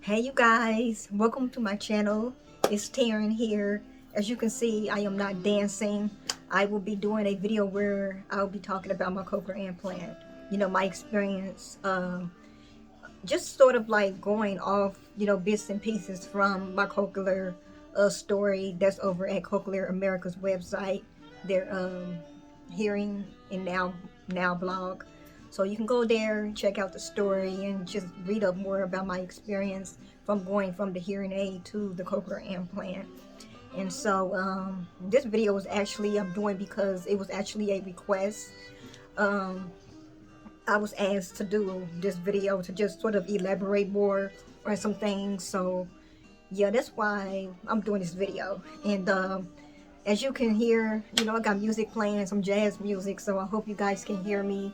Hey you guys, welcome to my channel. It's Taryn here. As you can see, I am not dancing. I will be doing a video where I'll be talking about my cochlear implant. My experience, just sort of like going off, bits and pieces from my cochlear story that's over at Cochlear America's website, their hearing and now blog. So you can go there, check out the story, and just read up more about my experience from going from the hearing aid to the cochlear implant. And so this video was actually I'm doing because it was actually a request. Um, I was asked to do this video to just sort of elaborate more on some things. So yeah, that's why I'm doing this video. And as you can hear, I got music playing, some jazz music, so I hope you guys can hear me.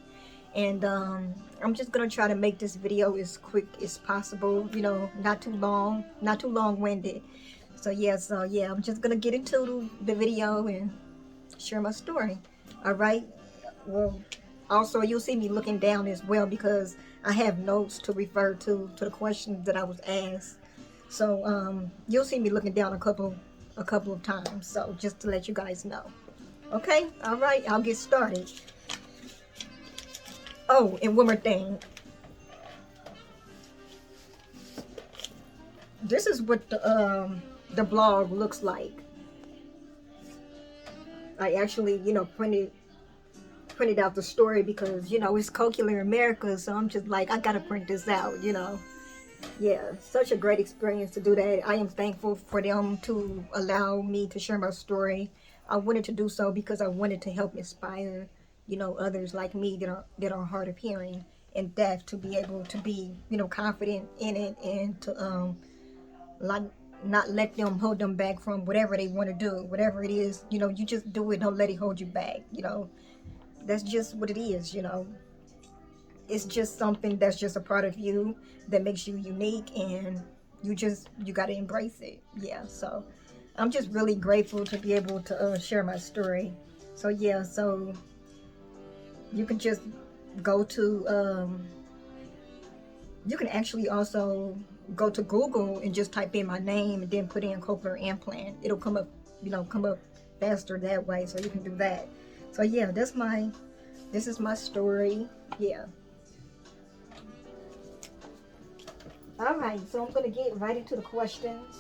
And I'm just gonna try to make this video as quick as possible, not too long, not too long-winded. So yeah, I'm just gonna get into the video and share my story. All right. Well, also you'll see me looking down as well because I have notes to refer to the questions that I was asked. So you'll see me looking down a couple of times. So just to let you guys know. Okay. All right. I'll get started. Oh, and one more thing. This is what the blog looks like. I actually, printed out the story because, it's Cochlear America, so I'm just like, I gotta print this out. Yeah, such a great experience to do that. I am thankful for them to allow me to share my story. I wanted to do so because I wanted to help inspire, others like me that are hard of hearing and deaf to be able to be, confident in it and to like not let them hold them back from whatever they want to do, whatever it is, you just do it, don't let it hold you back. That's just what it is. It's just something that's just a part of you that makes you unique, and you got to embrace it. Yeah, so I'm just really grateful to be able to share my story. So yeah, so you can just go to you can actually also go to Google and just type in my name and then put in cochlear implant. It'll come up, come up faster that way, so you can do that. So yeah, this is my story. Yeah. All right, so I'm gonna get right into the questions.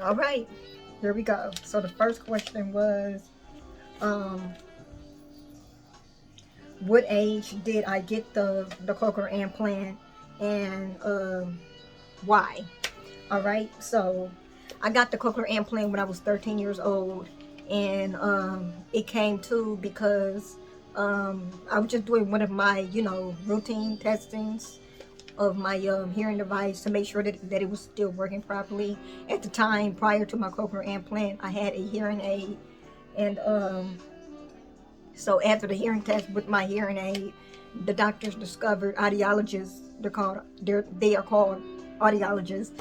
All right, here we go. So the first question was, what age did I get the cochlear implant, and why? All right, so I got the cochlear implant when I was 13 years old, and it came to because I was just doing one of my routine testings of my hearing device to make sure that it was still working properly. At the time, prior to my cochlear implant, I had a hearing aid, and so after the hearing test with my hearing aid, the doctors discovered, audiologists, they are called audiologists.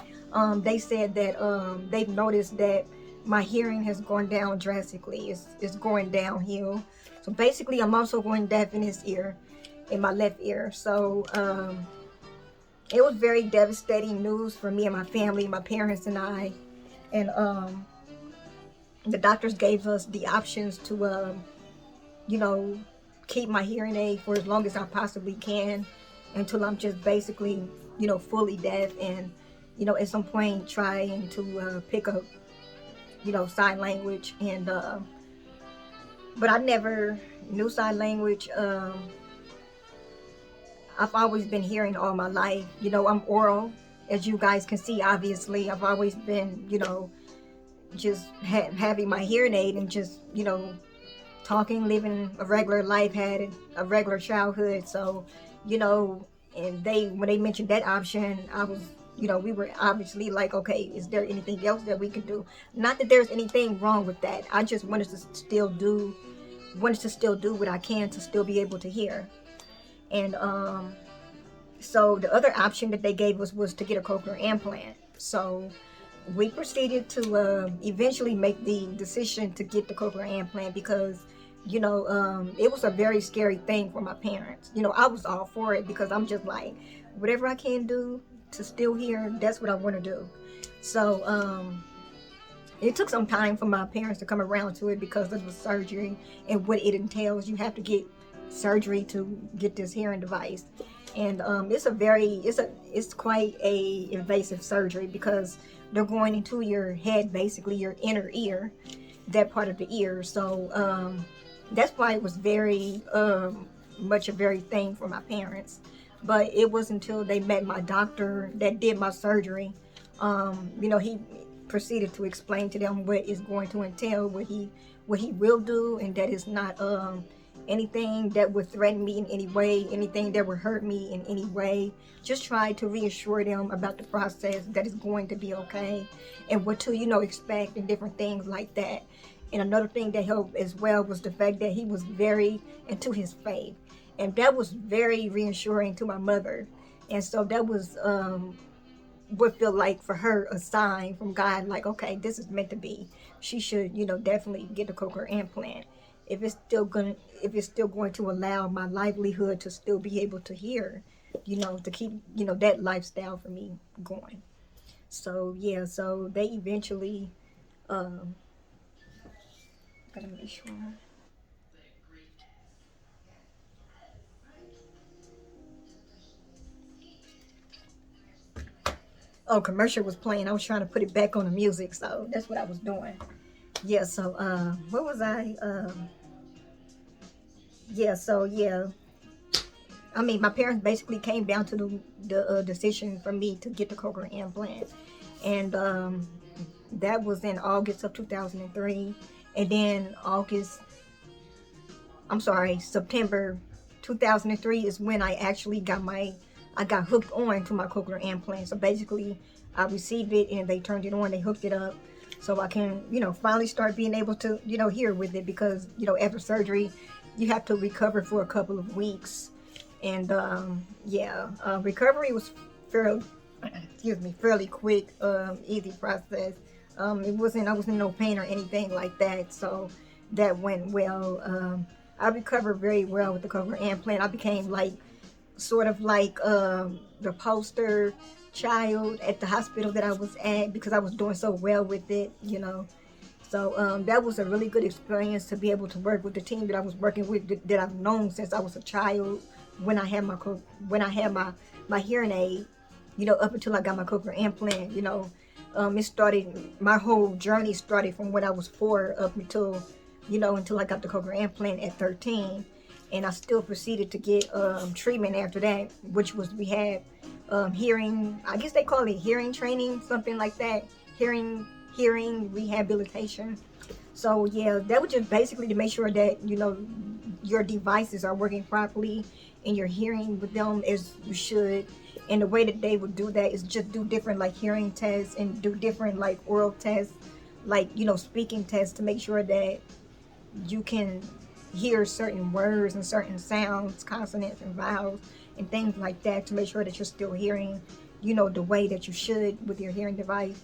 They said that they've noticed that my hearing has gone down drastically. It's going downhill. So basically, I'm also going deaf in this ear, in my left ear. So it was very devastating news for me and my family, my parents and I. And the doctors gave us the options to, keep my hearing aid for as long as I possibly can until I'm just basically, fully deaf, and, at some point trying to pick up, sign language. And, but I never knew sign language. I've always been hearing all my life. I'm oral, as you guys can see, obviously. I've always been, just having my hearing aid and just, talking, living a regular life, had a regular childhood. So, and when they mentioned that option, I was, we were obviously like, okay, is there anything else that we could do? Not that there's anything wrong with that. I just wanted to still do what I can to still be able to hear. And so the other option that they gave us was to get a cochlear implant. So we proceeded to eventually make the decision to get the cochlear implant because, it was a very scary thing for my parents. I was all for it because I'm just like, whatever I can do to still hear, that's what I want to do. So it took some time for my parents to come around to it because of the surgery and what it entails. You have to get surgery to get this hearing device, and it's quite a invasive surgery because they're going into your head, basically your inner ear, that part of the ear. So that's why it was very much a very thing for my parents. But it was until they met my doctor that did my surgery. He proceeded to explain to them what it's going to entail, what he will do, and that is not anything that would threaten me in any way, anything that would hurt me in any way. Just try to reassure them about the process, that it's going to be okay, and what to expect, and different things like that. And another thing that helped as well was the fact that he was very into his faith, and that was very reassuring to my mother. And so that was would feel like for her a sign from God, like, okay, this is meant to be. She should, definitely get the cochlear implant if it's still going to allow my livelihood to still be able to hear, to keep, that lifestyle for me going. So yeah, so they eventually gotta make sure. Oh, commercial was playing. I was trying to put it back on the music, so that's what I was doing. Yeah, so what was I? Yeah, so yeah, I mean, my parents basically came down to the decision for me to get the cochlear implant, and that was in August of 2003, and then September 2003 is when I got hooked on to my cochlear implant. So basically, I received it and they turned it on, they hooked it up, so I can, finally start being able to, hear with it, because, after surgery, you have to recover for a couple of weeks. And recovery was fairly, fairly quick, easy process. I wasn't in no pain or anything like that, so that went well. I recovered very well with the cochlear implant. I became like sort of like the poster child at the hospital that I was at, because I was doing so well with it. So that was a really good experience to be able to work with the team that I was working with, that I've known since I was a child, when I had my hearing aid, up until I got my cochlear implant. My whole journey started from when I was 4 up until I got the cochlear implant at 13. And I still proceeded to get treatment after that, which was we had hearing, I guess they call it hearing training, something like that, hearing rehabilitation. So yeah, that was just basically to make sure that your devices are working properly and you're hearing with them as you should. And the way that they would do that is just do different like hearing tests and do different like oral tests, like speaking tests, to make sure that you can hear certain words and certain sounds, consonants and vowels and things like that, to make sure that you're still hearing, the way that you should with your hearing device.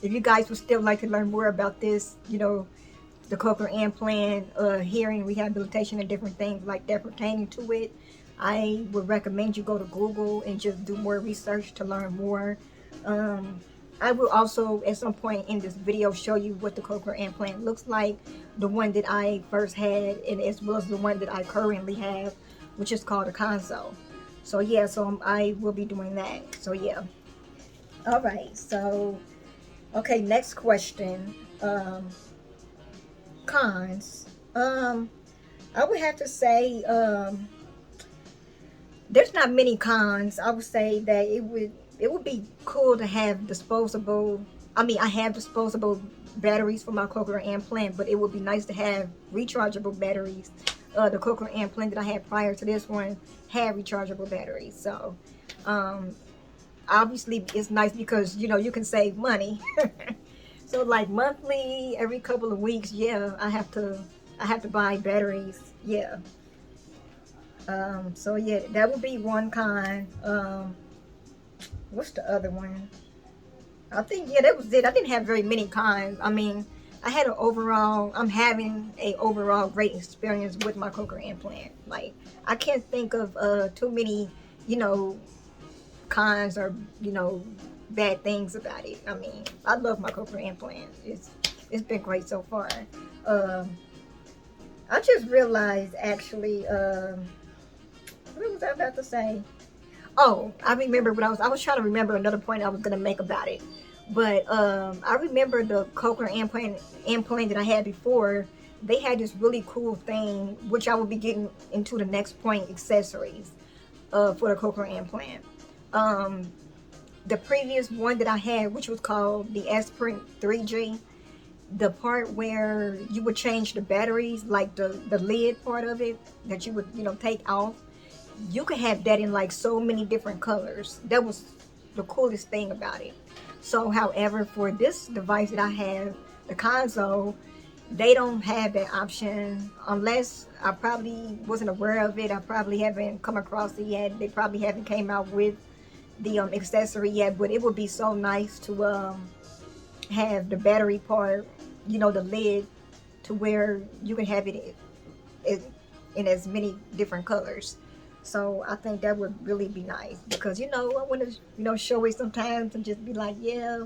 If you guys would still like to learn more about this, the cochlear implant, hearing rehabilitation and different things like that pertaining to it, I would recommend you go to Google and just do more research to learn more. I will also at some point in this video show you what the cochlear implant looks like, the one that I first had, and as well as the one that I currently have, which is called a console. So yeah, so I will be doing that. So yeah. All right, so okay, next question. Cons. I would have to say there's not many cons. I would say that it would be cool to have disposable. I mean, I have disposable batteries for my cochlear implant, but it would be nice to have rechargeable batteries. The cochlear implant that I had prior to this one had rechargeable batteries. So obviously it's nice because you can save money. So like monthly, every couple of weeks, yeah, I have to buy batteries. Yeah. So yeah, that would be one con. What's the other one? I think, yeah, that was it. I didn't have very many cons. I mean, I'm having a overall great experience with my cochlear implant. Like, I can't think of too many, cons or, you know, bad things about it. I mean, I love my cochlear implant. It's been great so far. Um, I just realized actually, what was I about to say? Oh, I remember what I was trying to remember another point I was gonna make about it. But I remember the cochlear implant that I had before. They had this really cool thing, which I will be getting into the next point, accessories for the cochlear implant. Um, the previous one that I had, which was called the Aspirin 3G, the part where you would change the batteries, like the lid part of it that you would, you know, take off, you could have that in like so many different colors. That was the coolest thing about it. So however, for this device that I have, the console, they don't have that option, unless I probably wasn't aware of it. I probably haven't come across it yet. They probably haven't came out with the accessory yet, but it would be so nice to have the battery part, you know, the lid, to where you can have in as many different colors. So I think that would really be nice, because, you know, I want to, you know, show it sometimes and just be like, yeah,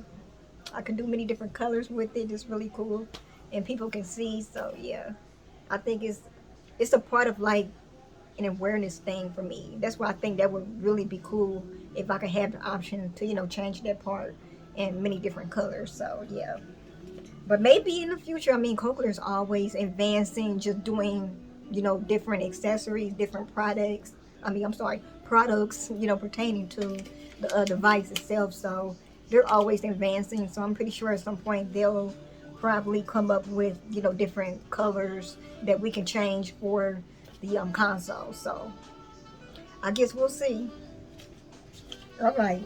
I can do many different colors with it. It's really cool, and people can see. So yeah, I think it's a part of like an awareness thing for me. That's why I think that would really be cool if I could have the option to, you know, change that part in many different colors. So yeah. But maybe in the future, I mean, Cochlear is always advancing, just doing, you know, different accessories, different products. I mean, I'm sorry, products, you know, pertaining to the device itself. So they're always advancing. So I'm pretty sure at some point they'll probably come up with, you know, different colors that we can change for the console. So I guess we'll see. All right.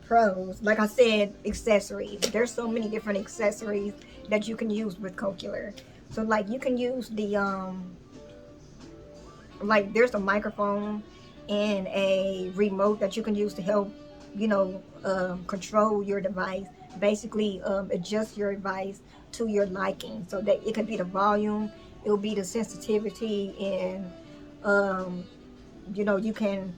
Pros, like I said, accessories. There's so many different accessories that you can use with Cochlear. So like you can use the like there's a microphone and a remote that you can use to help, you know, control your device. Basically, adjust your device to your liking, so that it could be the volume, it will be the sensitivity, and um, you know, you can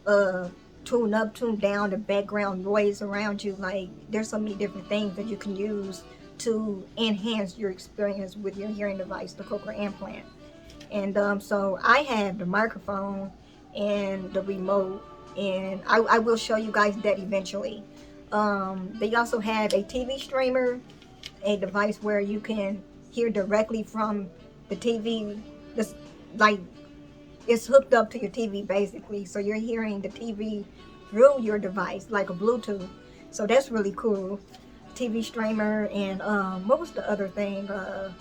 uh tune up, tune down the background noise around you. Like there's so many different things that you can use to enhance your experience with your hearing device, the cochlear implant. And so I have the microphone and the remote, and I will show you guys that eventually. They also have a TV streamer, a device where you can hear directly from the TV. This, like, it's hooked up to your TV basically, so you're hearing the TV through your device like a Bluetooth. So that's really cool. TV streamer. And what was the other thing? Am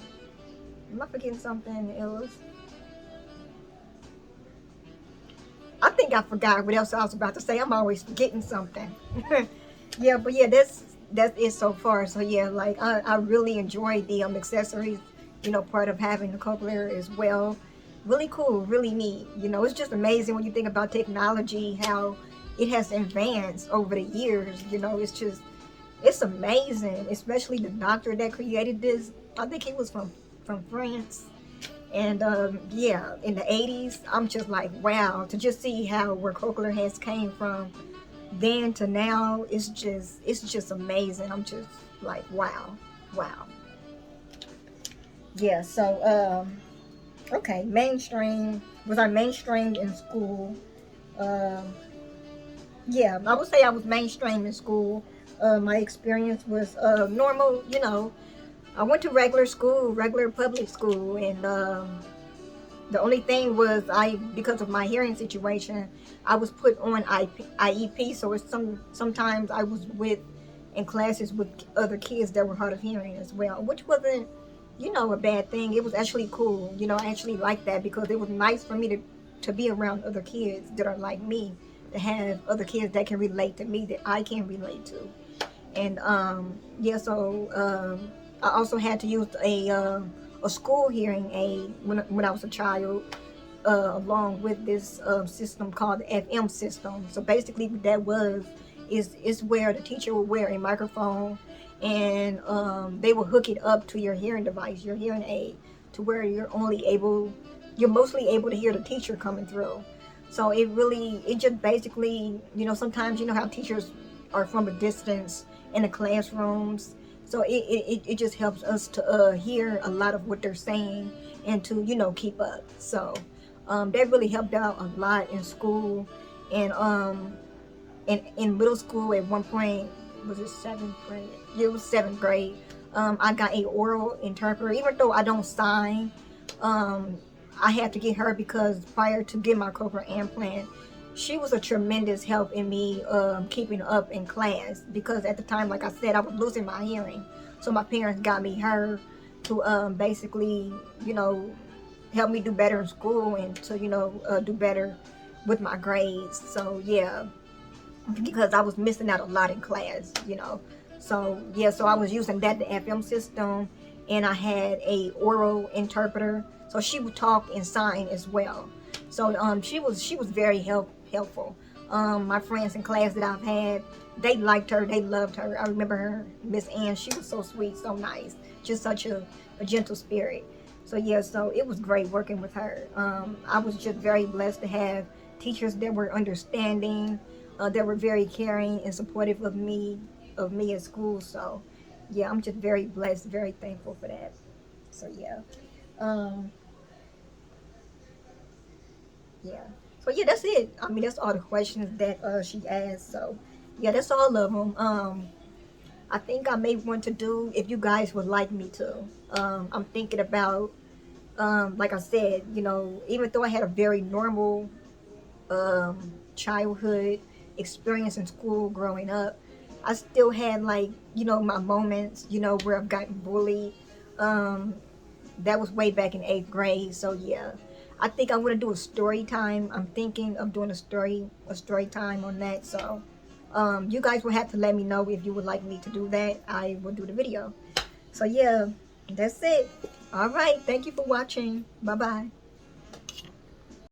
I forgetting something else? I think I forgot what else I was about to say. I'm always forgetting something. Yeah, but yeah, that's it so far. So yeah, like I really enjoyed the accessories, you know, part of having the cochlear as well. Really cool, really neat. You know, it's just amazing when you think about technology, how it has advanced over the years. You know, it's amazing. Especially the doctor that created this. I think he was from France. And yeah, in the 80s, I'm just like, wow, to just see how where cochlear has came from then to now, it's just amazing. I'm just like, wow, wow. Yeah, so okay, mainstream. Was I mainstreamed in school? Um, yeah, I would say I was mainstream in school. My experience was normal, you know. I went to regular school, regular public school, and the only thing was because of my hearing situation, I was put on IEP. So it's sometimes I was in classes with other kids that were hard of hearing as well, which wasn't, you know, a bad thing. It was actually cool. You know, I actually liked that, because it was nice for me to be around other kids that are like me, to have other kids that can relate to me, that I can relate to. And yeah, so I also had to use a school hearing aid when I was a child, along with this system called the FM system. So basically, what that was is where the teacher would wear a microphone, and they will hook it up to your hearing device, your hearing aid, to where you're mostly able to hear the teacher coming through. So it just basically, you know, sometimes you know how teachers are from a distance in the classrooms. So it just helps us to hear a lot of what they're saying and to, you know, keep up. So that really helped out a lot in school. And in middle school at one point, was it seventh grade? Yeah, it was seventh grade. I got a oral interpreter, even though I don't sign. Um, I had to get her because prior to getting my cochlear implant, she was a tremendous help in me keeping up in class, because at the time, like I said, I was losing my hearing. So my parents got me her to basically, you know, help me do better in school and to, you know, do better with my grades. So yeah, because I was missing out a lot in class, you know. So yeah, so I was using that, the FM system, and I had a oral interpreter, so she would talk and sign as well. So she was very helpful. My friends in class that I've had, they liked her, they loved her. I remember her, Miss Ann. She was so sweet, so nice, just such a gentle spirit. So yeah, so it was great working with her. I was just very blessed to have teachers that were understanding, that were very caring and supportive of me at school. So yeah, I'm just very blessed, very thankful for that. So yeah, um, yeah. So yeah, that's it. I mean, that's all the questions that she asked. So yeah, that's all of them. I think I may want to do, if you guys would like me to. I'm thinking about, like I said, you know, even though I had a very normal childhood experience in school growing up, I still had, like, you know, my moments, you know, where I've gotten bullied. Um, that was way back in eighth grade. So yeah, I think I'm gonna do a story time. I'm thinking of doing a story time on that. So you guys will have to let me know if you would like me to do that. I will do the video. So yeah, that's it. All right. Thank you for watching. Bye bye.